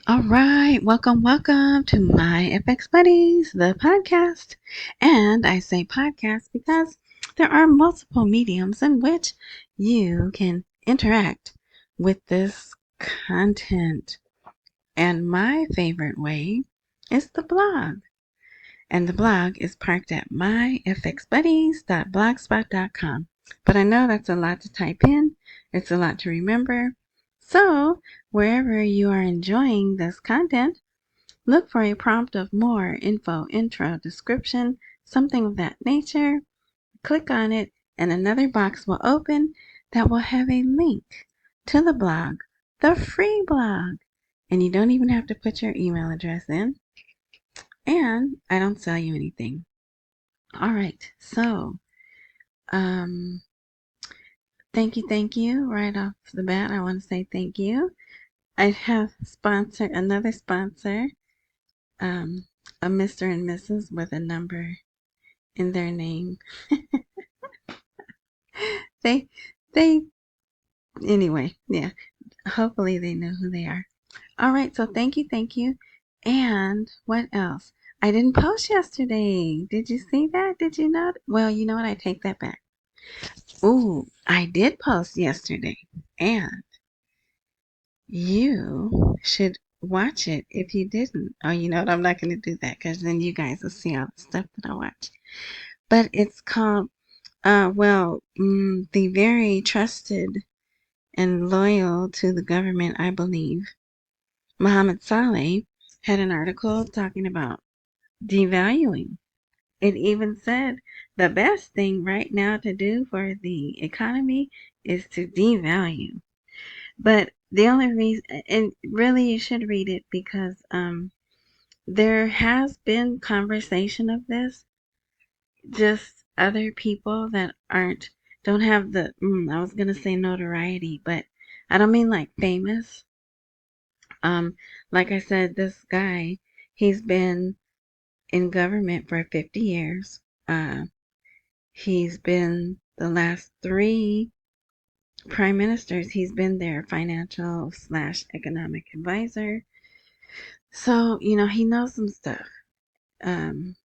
All right, welcome to my FX Buddies, the podcast. And I say podcast because there are multiple mediums in which you can interact with this content. And my favorite way is the blog. And the blog is parked at myfxbuddies.blogspot.com. But I know that's a lot to type in. It's a lot to remember. So, wherever you are enjoying this content, look for a prompt of more info, intro, description, something of that nature. Click on it, and another box will open that will have a link to the blog, the free blog. And you don't even have to put your email address in. And I don't sell you anything. All right, so um, thank you. Right off the bat, I want to say thank you. I have another sponsor, um, a Mr. and Mrs. with a number in their name. they, they, anyway, yeah. Hopefully they know who they are. All right, so thank you. And what else? I didn't post yesterday. Did you see that? Did you not? Well, you know what? I take that back. Ooh, I did post yesterday, and you should watch it if you didn't. Oh, you know what? I'm not going to do that because then you guys will see all the stuff that I watch. But it's called, the very trusted and loyal to the government, I believe, Mohammed Saleh had an article talking about devaluing. It even said the best thing right now to do for the economy is to devalue. But the only reason, and really you should read it because there has been conversation of this, just other people that don't have the, I was going to say notoriety, but I don't mean like famous. Like I said, this guy, he's been in government for 50 years. He's been the last three prime ministers, he's been their financial slash economic advisor. So, he knows some stuff. Um,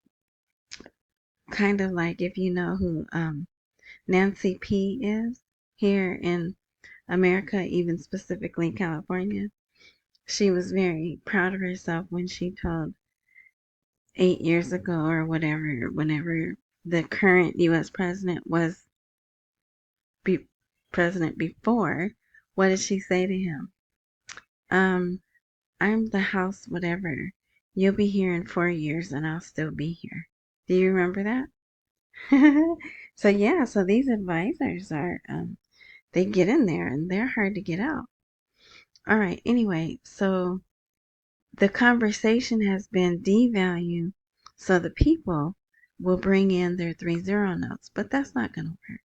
Kind of like if you know who Nancy P is here in America, even specifically California. She was very proud of herself when she told 8 years ago or whatever, whenever the current U.S. president was president before, what did she say to him? Um, I'm the house whatever. You'll be here in 4 years and I'll still be here. Do you remember that? So yeah, so these advisors are, they get in there and they're hard to get out. All right, anyway, so the conversation has been devalue so the people will bring in their 3 0 notes, but that's not going to work.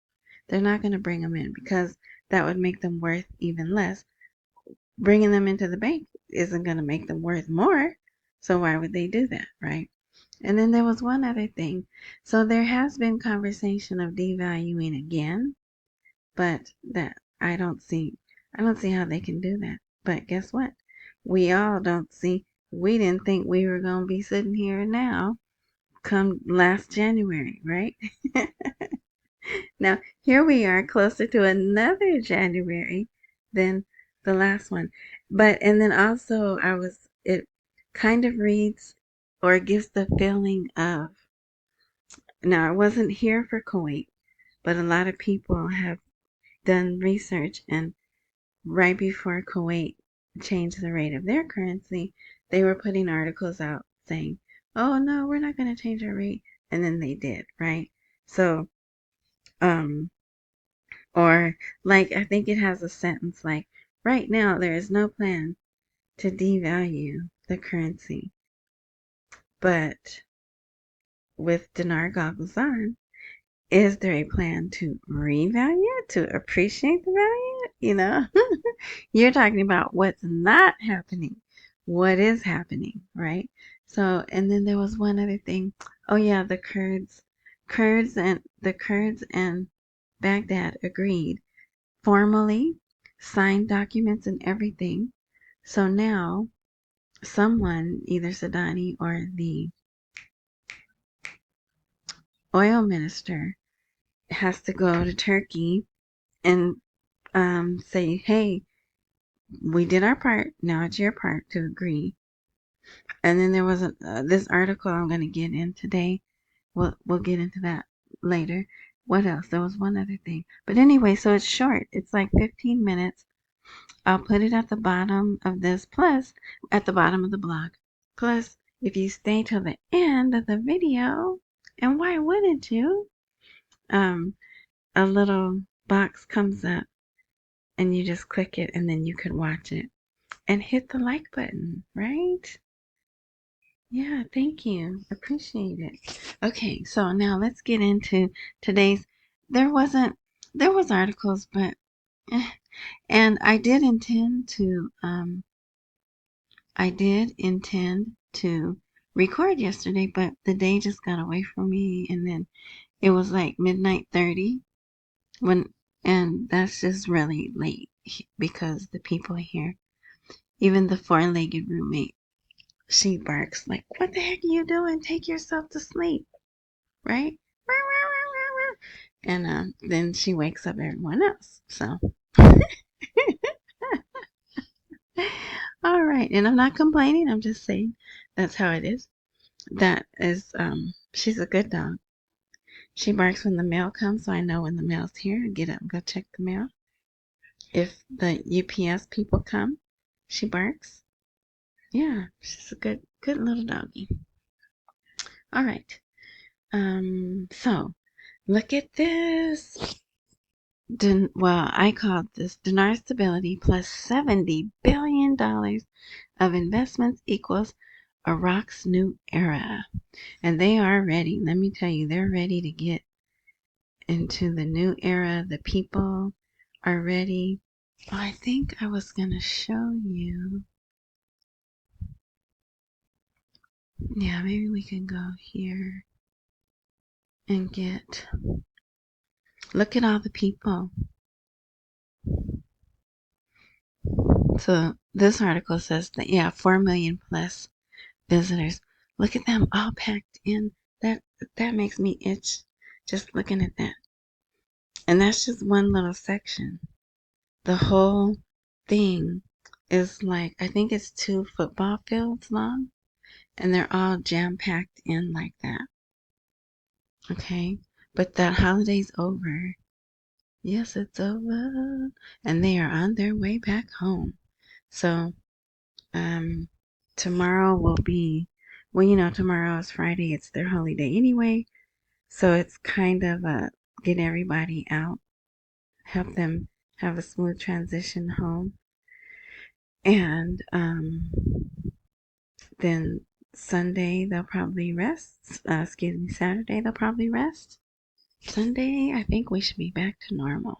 They're not going to bring them in because that would make them worth even less. Bringing them into the bank isn't going to make them worth more. So why would they do that, right? And then there was one other thing. So there has been conversation of devaluing again, but that I don't see how they can do that. But guess what? We all don't see we didn't think we were going to be sitting here now come last January, right? Now, here we are closer to another January than the last one. And then also it kind of reads or gives the feeling of, now I wasn't here for Kuwait, but a lot of people have done research, and right before Kuwait changed the rate of their currency, they were putting articles out saying, oh no, we're not going to change our rate. And then they did, right? So, um, or like, I think it has a sentence like, right now there is no plan to devalue the currency. But with Dinar goggles on, is there a plan to revalue it, to appreciate the value? You're talking about what's not happening. What is happening, right? So, and then there was one other thing. Oh yeah, the Kurds and Baghdad agreed formally, signed documents and everything. So now someone, either Sadani or the oil minister, has to go to Turkey and say, hey, we did our part. Now it's your part to agree. And then there was this article I'm going to get in today. We'll get into that later. What else? There was one other thing. But anyway, so it's short. It's like 15 minutes. I'll put it at the bottom of this, plus at the bottom of the blog. Plus, if you stay till the end of the video, and why wouldn't you? A little box comes up and you just click it and then you can watch it and hit the like button, right? Yeah, thank you. Appreciate it. Okay, so now let's get into today's. There wasn't, there was articles, but, and I did intend to record yesterday, but the day just got away from me, and then it was like midnight 30 when, and that's just really late because the people here, even the four-legged roommate, she barks like, "What the heck are you doing? Take yourself to sleep." Right? And then she wakes up everyone else. So, all right. And I'm not complaining. I'm just saying that's how it is. That is, she's a good dog. She barks when the mail comes, so I know when the mail's here. I get up and go check the mail. If the UPS people come, she barks. Yeah, she's a good little doggy. All right. So look at this. Well, I called this Dinar stability plus $70 billion of investments equals Iraq's new era. And they are ready. Let me tell you, they're ready to get into the new era. The people are ready. Oh, I think I was going to show you. Yeah, maybe we can go here and look at all the people. So this article says that, yeah, 4 million plus visitors. Look at them all packed in. That makes me itch just looking at that. And that's just one little section. The whole thing is like, I think it's 2 football fields long, and they're all jam-packed in like that. Okay? But that holiday's over. Yes, it's over. And they are on their way back home. So, tomorrow will be, well, tomorrow is Friday. It's their holiday anyway. So it's kind of get everybody out, help them have a smooth transition home. And then Sunday they'll probably rest. Saturday they'll probably rest. Sunday, I think we should be back to normal.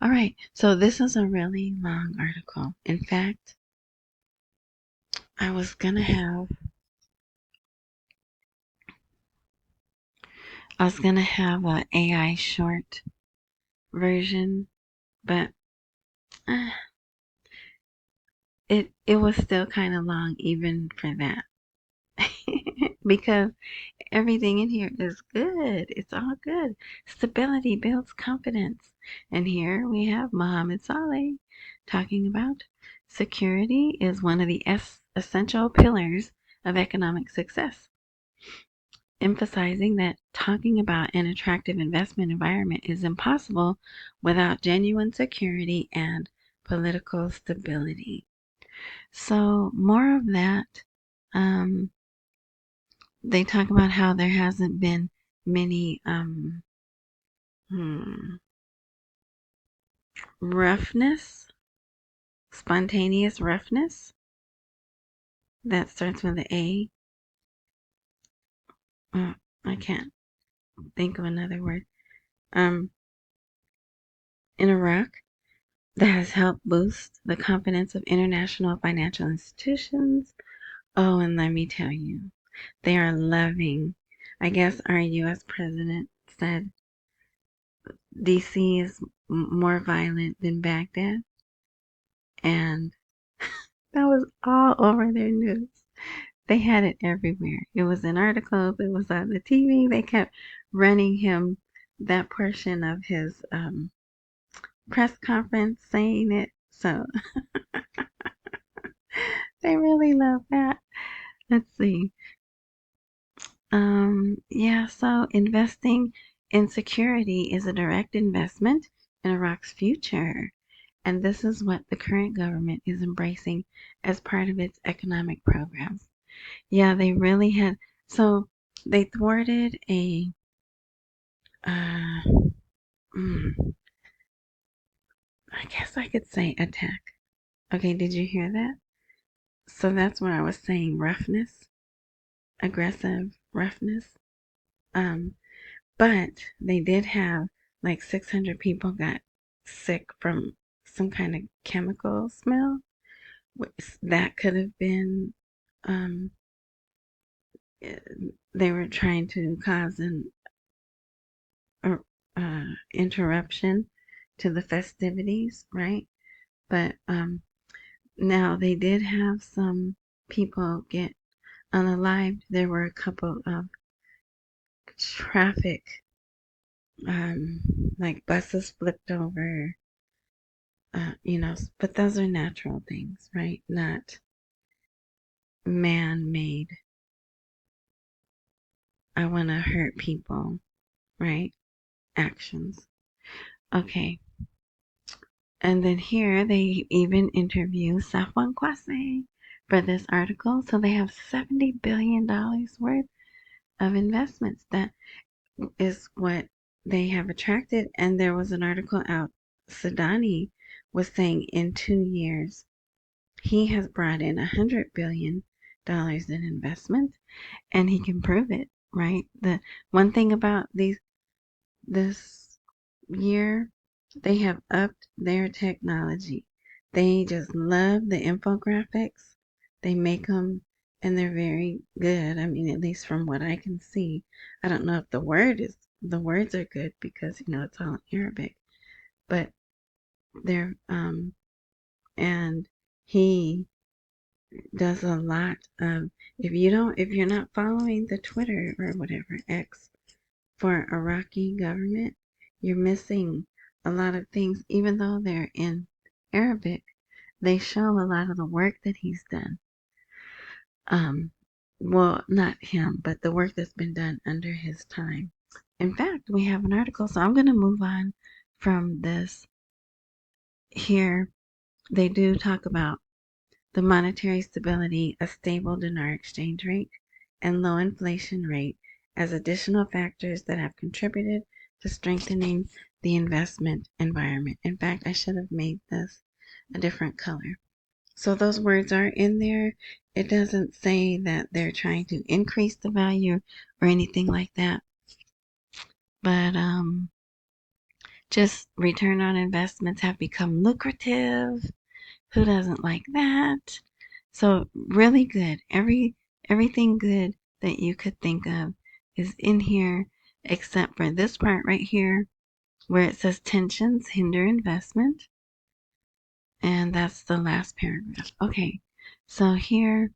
All right, so this is a really long article. In fact, I was gonna have an AI short version, but it was still kind of long even for that. Because everything in here is good. It's all good. Stability builds confidence. And here we have Mohammed Saleh talking about security is one of the essential pillars of economic success, emphasizing that talking about an attractive investment environment is impossible without genuine security and political stability. So more of that. They talk about how there hasn't been many roughness, spontaneous roughness. That starts with an A. I can't think of another word. In Iraq, that has helped boost the confidence of international financial institutions. Oh, and let me tell you, they are loving. I guess our U.S. president said DC is more violent than Baghdad. And That was all over their news. They had it everywhere. It was in articles. It was on the TV. They kept running him that portion of his press conference saying it. So they really love that. Let's see. Yeah, so investing in security is a direct investment in Iraq's future. And this is what the current government is embracing as part of its economic programs. Yeah, they really had. So they thwarted a, uh, mm, I guess I could say attack. Okay, did you hear that? So that's what I was saying, roughness, aggressive roughness. Um, but they did have like 600 people got sick from some kind of chemical smell. That could have been, um, eh, they were trying to cause an interruption to the festivities, right? But now they did have some people get unalived. There were a couple of traffic, um, like buses flipped over, but those are natural things, right? Not man made. I want to hurt people, right? Actions. Okay. And then here they even interview Safwan Kwase for this article. So they have $70 billion worth of investments. That is what they have attracted. And there was an article out, Sadani was saying in 2 years, he has brought in $100 billion in investment, and he can prove it, right? The one thing about this year, they have upped their technology. They just love the infographics. They make them, and they're very good. I mean, at least from what I can see. I don't know if the words are good because it's all in Arabic, but they're and he does a lot of, if you're not following the Twitter or whatever X for Iraqi government, you're missing a lot of things. Even though they're in Arabic, they show a lot of the work that he's done. Well, not him, but the work that's been done under his time. In fact, we have an article, so I'm going to move on from this. Here, they do talk about the monetary stability, a stable dinar exchange rate, and low inflation rate as additional factors that have contributed to strengthening the investment environment. In fact, I should have made this a different color. So those words are in there. It doesn't say that they're trying to increase the value or anything like that. But just return on investments have become lucrative. Who doesn't like that? So really good. Everything good that you could think of is in here, except for this part right here where it says tensions hinder investment. And that's the last paragraph. Okay, so here,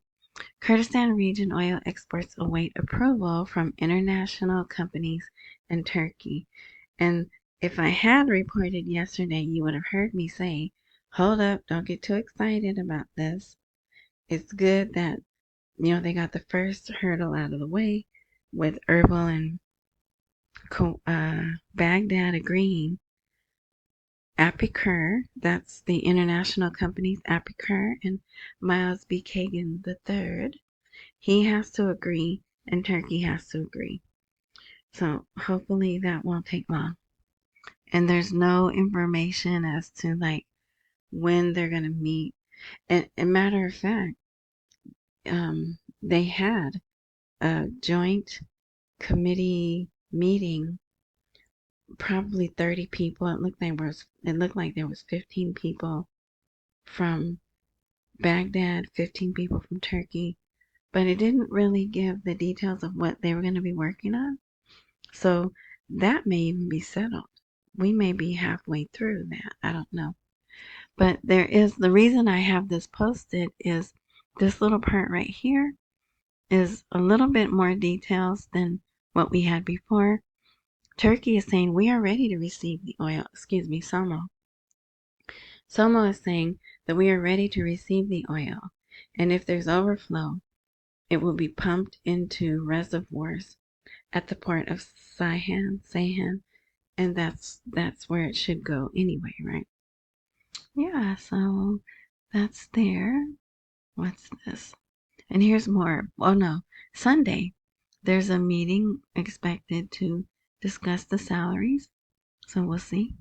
Kurdistan region oil exports await approval from international companies in Turkey. And if I had reported yesterday, you would have heard me say, hold up, don't get too excited about this. It's good that, they got the first hurdle out of the way with Erbil and Baghdad agreeing. Apicur, that's the international company's Apicur, and Miles B. Kagan III, he has to agree and Turkey has to agree. So hopefully that won't take long. And there's no information as to like when they're going to meet. And a matter of fact, they had a joint committee meeting, probably 30 people. It looked like there was 15 people from Baghdad, 15 people from Turkey, but it didn't really give the details of what they were going to be working on. So that may even be settled. We may be halfway through that. I don't know. But the reason I have this posted is this little part right here is a little bit more details than what we had before. Turkey is saying we are ready to receive the oil. Excuse me, Somo. Somo is saying that we are ready to receive the oil. And if there's overflow, it will be pumped into reservoirs at the port of Saihan, and that's where it should go anyway, right? Yeah, so that's there. What's this? And here's more. Oh no, Sunday. There's a meeting expected to discuss the salaries. So we'll see.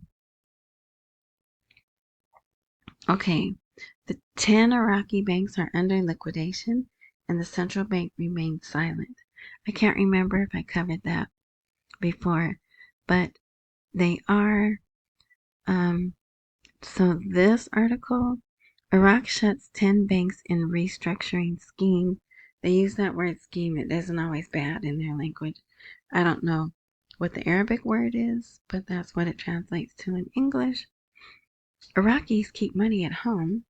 Okay, the 10 Iraqi banks are under liquidation and the central bank remains silent. I can't remember if I covered that before, but they are. So this article, Iraq shuts 10 banks in restructuring scheme. They use that word scheme. It isn't always bad in their language. I don't know what the Arabic word is, but that's what it translates to in English. Iraqis keep money at home,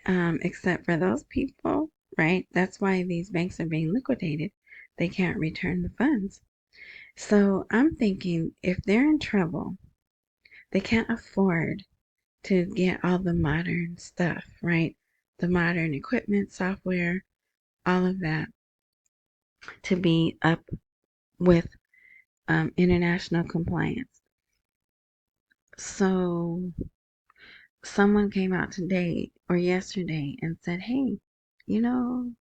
except for those people, right? That's why these banks are being liquidated. They can't return the funds. So I'm thinking if they're in trouble, they can't afford to get all the modern stuff, right? The modern equipment, software, all of that to be up with international compliance. So someone came out today or yesterday and said, hey, you know,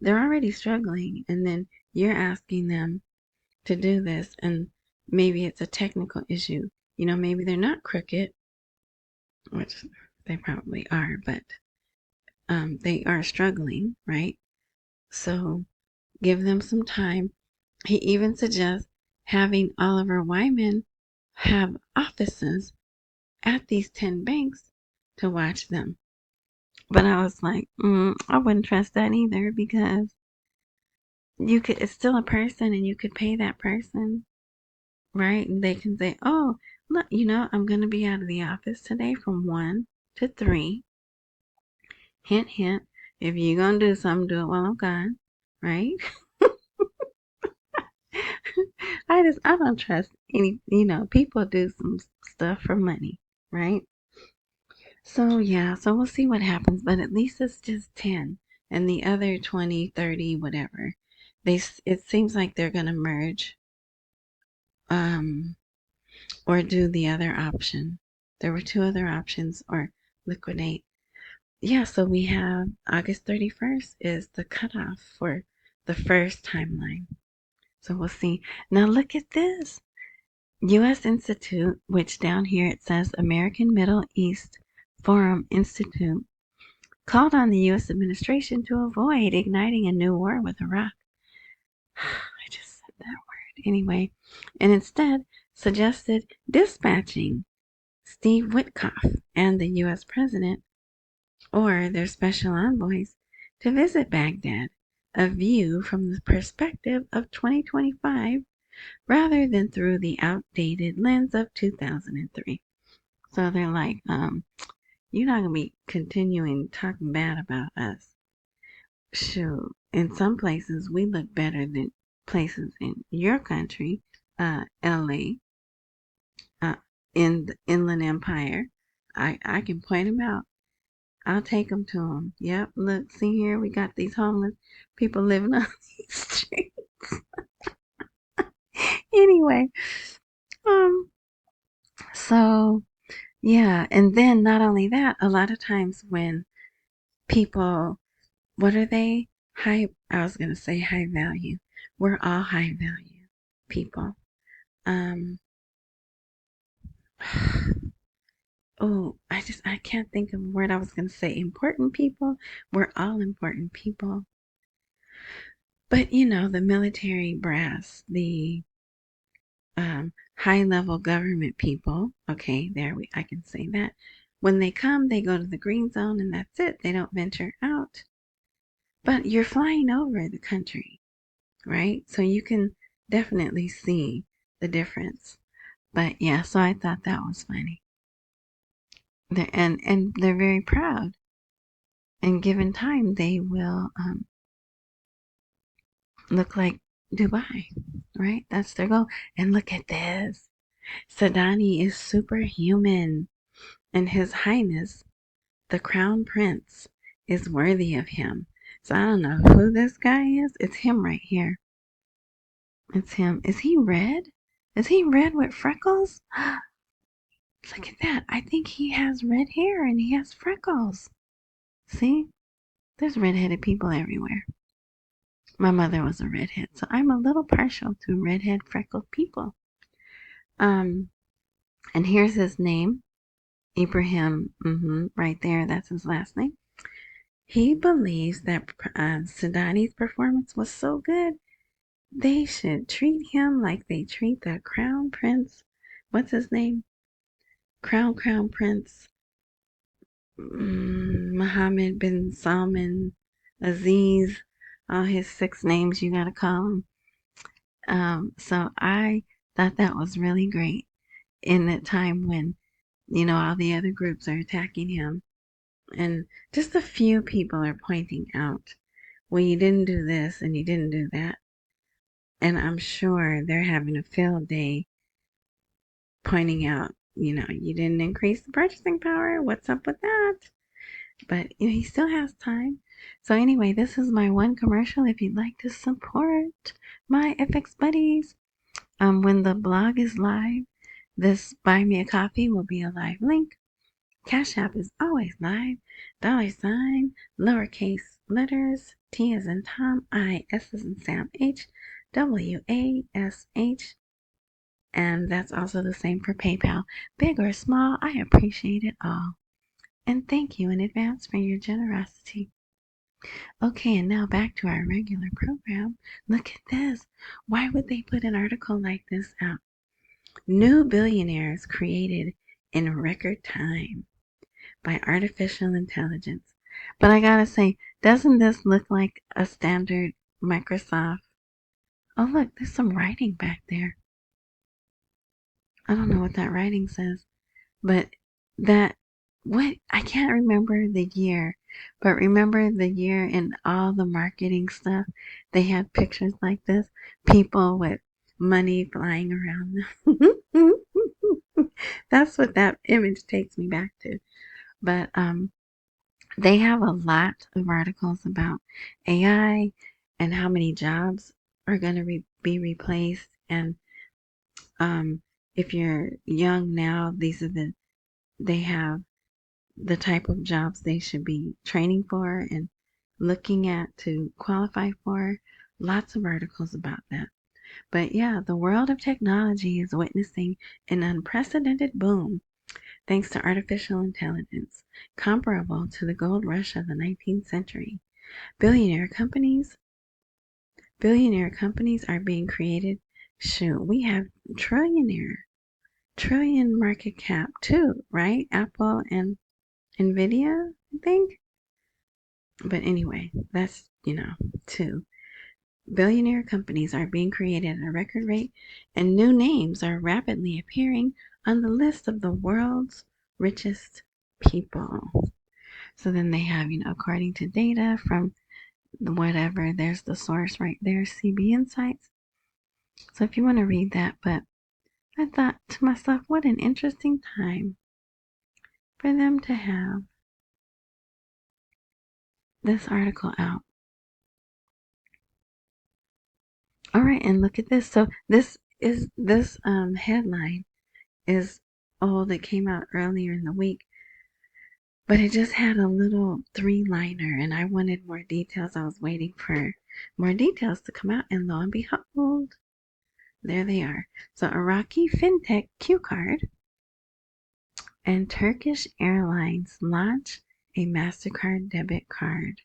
they're already struggling, and then you're asking them to do this, and maybe it's a technical issue. You know, maybe they're not crooked, which they probably are, but they are struggling, right? So give them some time. He even suggests having Oliver Wyman have offices at these 10 banks to watch them. But I was like, I wouldn't trust that either, because it's still a person and you could pay that person, right? And they can say, oh, look, I'm going to be out of the office today from 1 to 3. Hint, hint. If you're going to do something, do it while I'm gone, right? I don't trust any, people do some stuff for money, right? So yeah, so we'll see what happens, but at least it's just 10, and the other 20, 30, whatever. It seems like they're going to merge, or do the other option. There were two other options, or liquidate. Yeah, so we have August 31st is the cutoff for the first timeline. So we'll see. Now look at this. U.S. Institute, which down here it says American Middle East Forum Institute, called on the U.S. administration to avoid igniting a new war with Iraq. I just said that word. Anyway, and instead suggested dispatching Steve Witkoff and the U.S. president, or their special envoys, to visit Baghdad, a view from the perspective of 2025 rather than through the outdated lens of 2003. So they're like, you're not going to be continuing talking bad about us. Shoot, in some places we look better than places in your country, LA, in the Inland Empire. I can point them out. I'll take them to them. Yep, look, see here, we got these homeless people living on these streets. Anyway, so yeah, and then not only that, a lot of times when people, what are they? I was gonna say high value. We're all high value people. Oh, I can't think of a word. I was gonna say important people. We're all important people. But the military brass, the high level government people, okay, I can say that. When they come, they go to the green zone and that's it. They don't venture out. But you're flying over the country, right? So you can definitely see the difference. But yeah, so I thought that was funny. And they're very proud. And given time, they will look like Dubai, right? That's their goal. And look at this. Sadani is superhuman, and His Highness, the Crown Prince, is worthy of him. So I don't know who this guy is. It's him right here. It's him. Is he red? Is he red with freckles? Look at that. I think he has red hair and he has freckles. See? There's redheaded people everywhere. My mother was a redhead, so I'm a little partial to redhead freckled people. And here's his name. Ibrahim, right there, that's his last name. He believes that Sadani's performance was so good, they should treat him like they treat the Crown Prince. What's his name? Crown Prince Mohammed bin Salman Aziz. All his 6 names you gotta call him. So I thought that was really great in that time when, all the other groups are attacking him. And just a few people are pointing out, well, you didn't do this and you didn't do that. And I'm sure they're having a field day pointing out, you didn't increase the purchasing power. What's up with that? But he still has time. So anyway, this is my one commercial. If you'd like to support my FX buddies, when the blog is live, this Buy Me a Coffee will be a live link. Cash App is always live. $, lowercase letters, T as in Tom, I, S as in Sam, H, WASH. And that's also the same for PayPal. Big or small, I appreciate it all. And thank you in advance for your generosity. Okay, and now back to our regular program. Look at this. Why would they put an article like this out? New billionaires created in record time by artificial intelligence. But I gotta say, doesn't this look like a standard Microsoft? Oh, look, there's some writing back there. I don't know what that writing says, but I can't remember the year, but remember the year in all the marketing stuff, they had pictures like this, people with money flying around them. That's what that image takes me back to. But they have a lot of articles about AI and how many jobs are going to be replaced. And if you're young now, they have the type of jobs they should be training for and looking at to qualify for. Lots of articles about that. But yeah, the world of technology is witnessing an unprecedented boom thanks to artificial intelligence, comparable to the gold rush of the 19th century. Billionaire companies are being created. Shoot, we have trillion market cap too, right? Apple and Nvidia, I think. But anyway, that's, 2. Billionaire companies are being created at a record rate, and new names are rapidly appearing on the list of the world's richest people. So then they have, according to data from whatever, there's the source right there, CB Insights. So if you want to read that, but I thought to myself, what an interesting time for them to have this article out. All right, and look at this. So this headline is old. It came out earlier in the week, but it just had a little 3-liner, and I wanted more details. I was waiting for more details to come out, and lo and behold, there they are. So Iraqi fintech Q Card and Turkish Airlines launch a MasterCard debit card.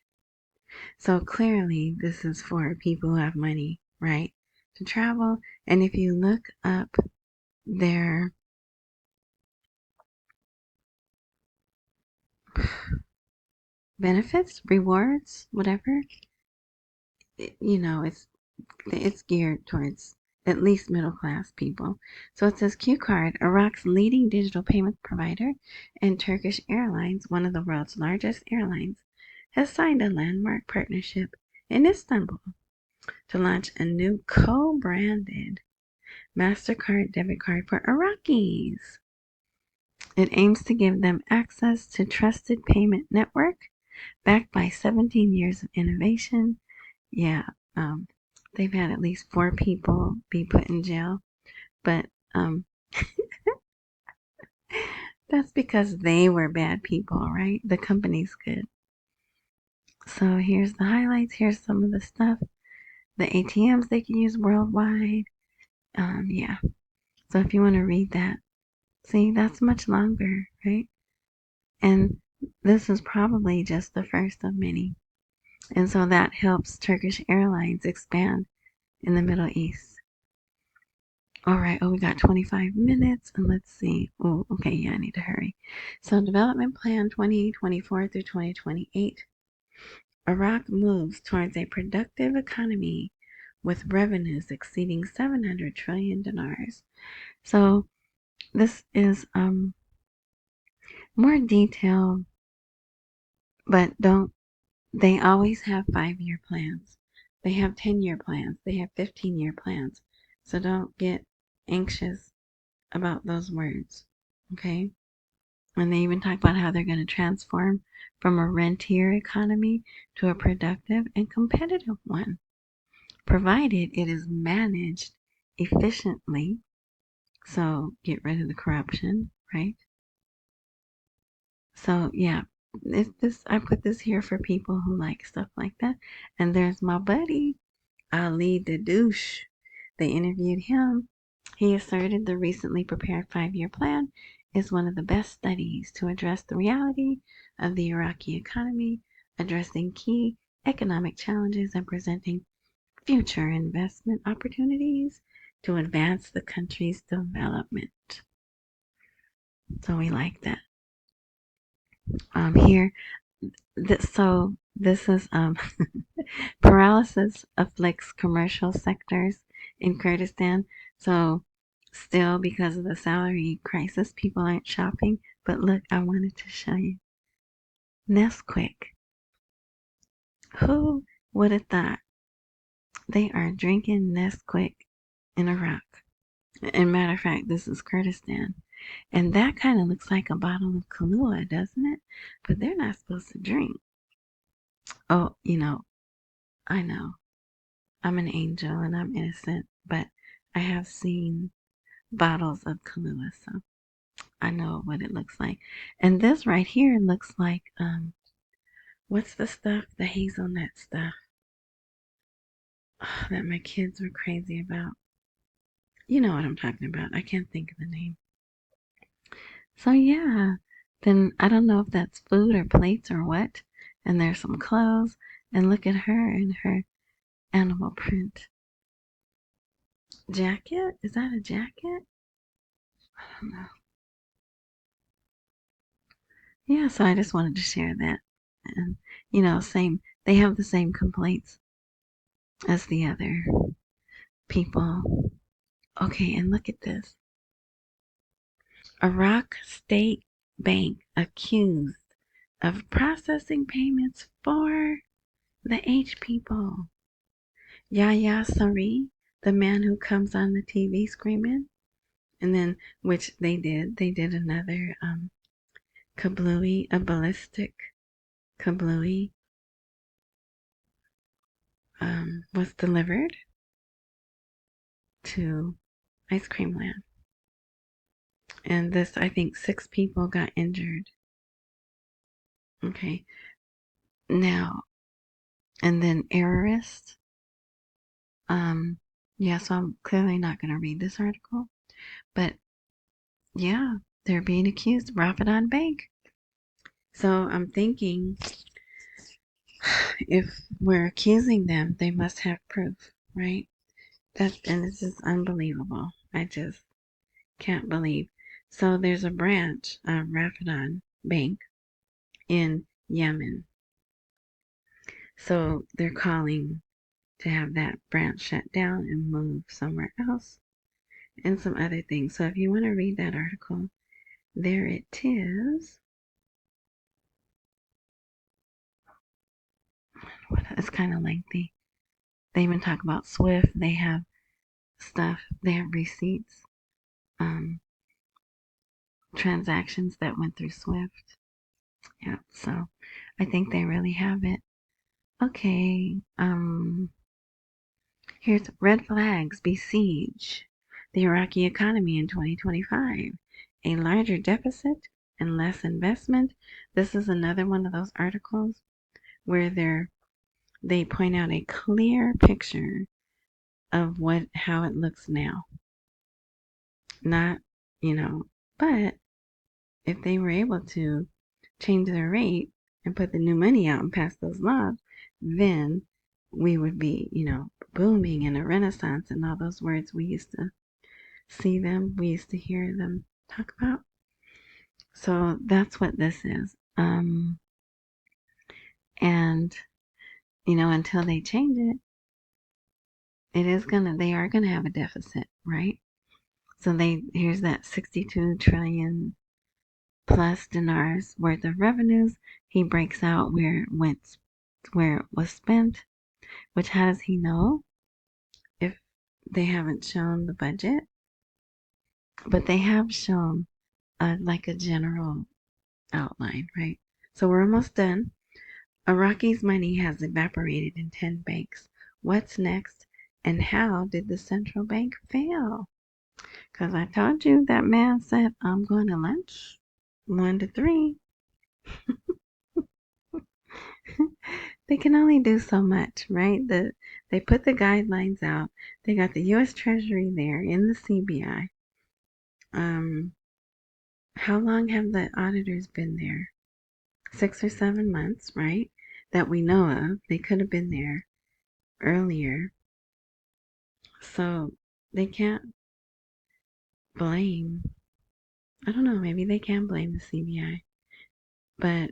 So clearly this is for people who have money, right, to travel. And if you look up their benefits, rewards, whatever, it's geared towards at least middle class people. So it says Q Card, Iraq's leading digital payment provider, and Turkish Airlines, one of the world's largest airlines, has signed a landmark partnership in Istanbul to launch a new co-branded MasterCard debit card for Iraqis. It aims to give them access to trusted payment network backed by 17 years of innovation. Yeah, they've had at least 4 people be put in jail, but that's because they were bad people, right? The company's good. So here's the highlights. Here's some of the stuff. The ATMs they can use worldwide. Yeah. So if you want to read that, see, that's much longer, right? And this is probably just the first of many. And so that helps Turkish Airlines expand in the Middle East. All right. Oh, we got 25 minutes. And let's see. Oh, okay. Yeah, I need to hurry. So, Development Plan 2024 through 2028. Iraq moves towards a productive economy with revenues exceeding 700 trillion dinars. So, this is more detailed, but they always have 5-year plans. They have 10-year plans. They have 15-year plans. So don't get anxious about those words, okay? And they even talk about how they're going to transform from a rentier economy to a productive and competitive one, provided it is managed efficiently. So get rid of the corruption, right? So yeah, I put this here for people who like stuff like that. And there's my buddy, Ali the douche. They interviewed him. He asserted the recently prepared 5-year plan is one of the best studies to address the reality of the Iraqi economy, addressing key economic challenges and presenting future investment opportunities to advance the country's development. So we like that. Here, this is paralysis afflicts commercial sectors in Kurdistan. So still because of the salary crisis, people aren't shopping. But look, I wanted to show you Nesquik. Who would have thought they are drinking Nesquik in Iraq? And matter of fact, this is Kurdistan. And that kind of looks like a bottle of Kahlua, doesn't it? But they're not supposed to drink. Oh, I know. I'm an angel and I'm innocent, but I have seen bottles of Kahlua, so I know what it looks like. And this right here looks like, what's the stuff? The hazelnut stuff. Oh, that my kids were crazy about. You know what I'm talking about. I can't think of the name. So yeah, then I don't know if that's food or plates or what. And there's some clothes. And look at her in her animal print jacket. Is that a jacket? I don't know. Yeah, so I just wanted to share that. And, they have the same complaints as the other people. Okay, and look at this. Iraq State Bank accused of processing payments for the H people. Yahya Sari, the man who comes on the TV screaming, and then, which they did another kablooey, a ballistic kablooey, was delivered to Ice Cream Land. And this, I think 6 people got injured. Okay. Now, and then errorist. Yeah, so I'm clearly not going to read this article. But yeah, they're being accused of Ramadan Bank. So I'm thinking if we're accusing them, they must have proof, right? And this is unbelievable. I just can't believe. So there's a branch of Ramadan Bank in Yemen. So they're calling to have that branch shut down and move somewhere else, and some other things. So if you want to read that article, there it is. It's kind of lengthy. They even talk about Swift. They have stuff. They have receipts, transactions that went through Swift. Yeah, so I think they really have it. Okay, here's red flags besiege the Iraqi economy in 2025. A larger deficit and less investment. This is another one of those articles where they point out a clear picture of how it looks now. Not, but if they were able to change their rate and put the new money out and pass those laws, then we would be, booming in a renaissance and all those words we used to we used to hear them talk about. So that's what this is. And, until they change it, they are gonna have a deficit, right? So here's that 62 trillion plus dinars worth of revenues. He breaks out where it was spent, which how does he know if they haven't shown the budget? But they have shown like a general outline, right? So we're almost done. Iraqi's money has evaporated in 10 banks. What's next? And how did the central bank fail? Because I told you that man said, I'm going to lunch 1 to 3. They can only do so much, right? They put the guidelines out. They got the U.S. Treasury there in the CBI. How long have the auditors been there? 6 or 7 months, right? That we know of. They could have been there earlier. So they can't blame, I don't know, maybe they can blame the CBI. But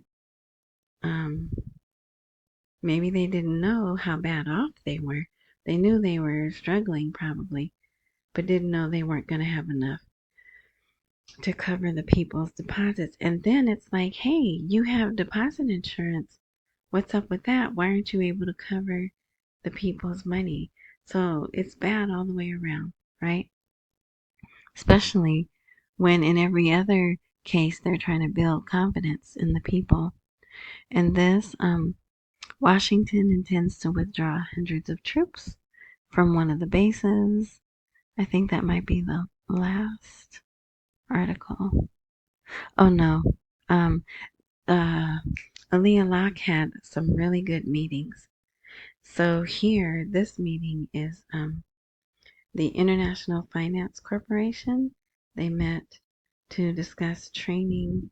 maybe they didn't know how bad off they were. They knew they were struggling probably, but didn't know they weren't going to have enough to cover the people's deposits. And then it's like, hey, you have deposit insurance. What's up with that? Why aren't you able to cover the people's money? So it's bad all the way around, right? Especially when in every other case they're trying to build confidence in the people. And this, Washington intends to withdraw hundreds of troops from one of the bases. I think that might be the last article. Oh no. Um, Aaliyah Locke had some really good meetings. So here, this meeting is the International Finance Corporation. They met to discuss training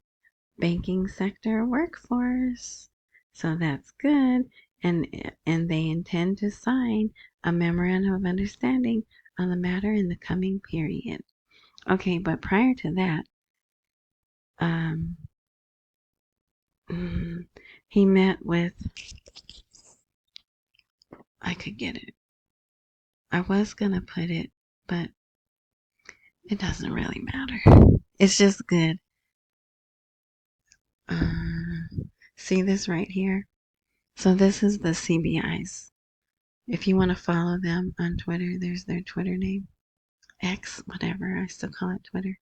banking sector workforce. So that's good. And they intend to sign a memorandum of understanding on the matter in the coming period. Okay, but prior to that, he met with, I could get it. I was gonna put it, but it doesn't really matter. It's just good. See this right here? So this is the CBI's. If you want to follow them on Twitter, there's their Twitter name. X, whatever, I still call it Twitter.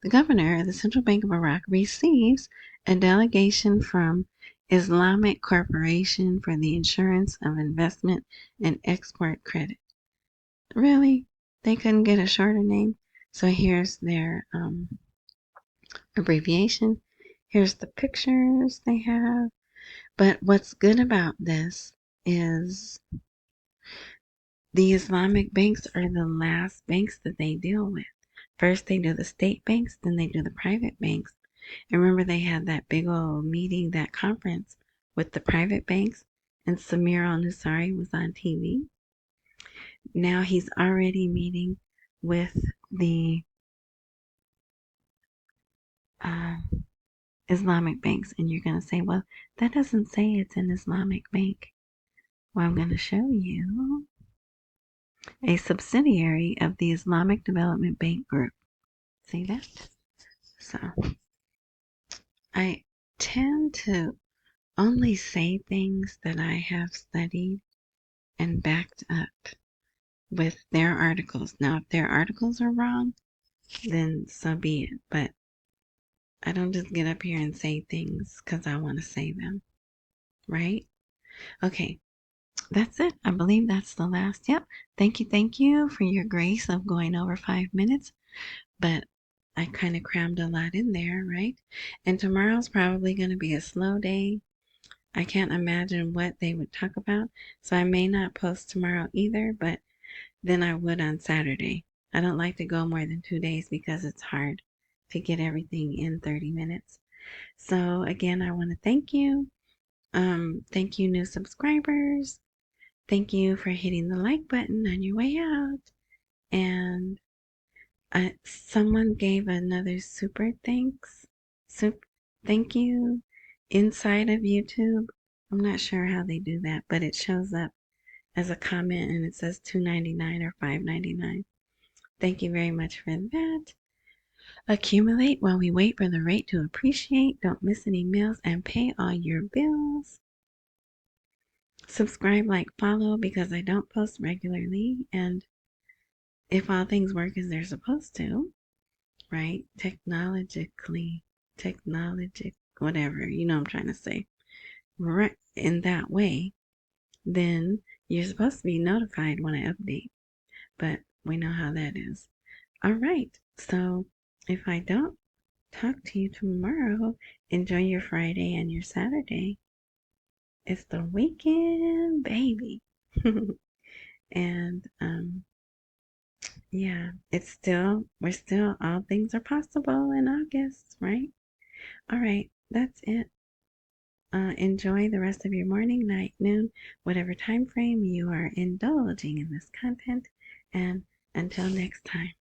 The governor of the Central Bank of Iraq receives a delegation from Islamic Corporation for the Insurance of Investment and Export Credit. Really? They couldn't get a shorter name? So here's their abbreviation. Here's the pictures they have. But what's good about this is the Islamic banks are the last banks that they deal with. First, they do the state banks, then they do the private banks. And remember, they had that big old meeting, that conference with the private banks, and Samir al-Nusari was on TV. Now he's already meeting with the Islamic banks. And you're going to say, well, that doesn't say it's an Islamic bank. Well, I'm going to show you a subsidiary of the Islamic Development Bank Group. See that? So I tend to only say things that I have studied and backed up with their articles. Now, if their articles are wrong, then so be it. But I don't just get up here and say things because I want to say them, right? Okay, that's it. I believe that's the last. Yep. Thank you for your grace of going over 5 minutes. But I kind of crammed a lot in there, right? And tomorrow's probably going to be a slow day. I can't imagine what they would talk about. So I may not post tomorrow either, but then I would on Saturday. I don't like to go more than 2 days because it's hard to get everything in 30 minutes. So again, I want to thank you. Thank you, new subscribers. Thank you for hitting the like button on your way out. And someone gave another super thanks. Thank you inside of YouTube. I'm not sure how they do that, but it shows up as a comment and it says $2.99 or $5.99. Thank you very much for that. Accumulate while we wait for the rate to appreciate. Don't miss any meals and pay all your bills. Subscribe, like, follow because I don't post regularly. And if all things work as they're supposed to, right? Technologic, whatever, you know what I'm trying to say. Right in that way, then you're supposed to be notified when I update. But we know how that is. All right. So if I don't talk to you tomorrow, enjoy your Friday and your Saturday. It's the weekend, baby. And yeah, we're still, all things are possible in August, right? All right, that's it. Enjoy the rest of your morning, night, noon, whatever time frame you are indulging in this content. And until next time.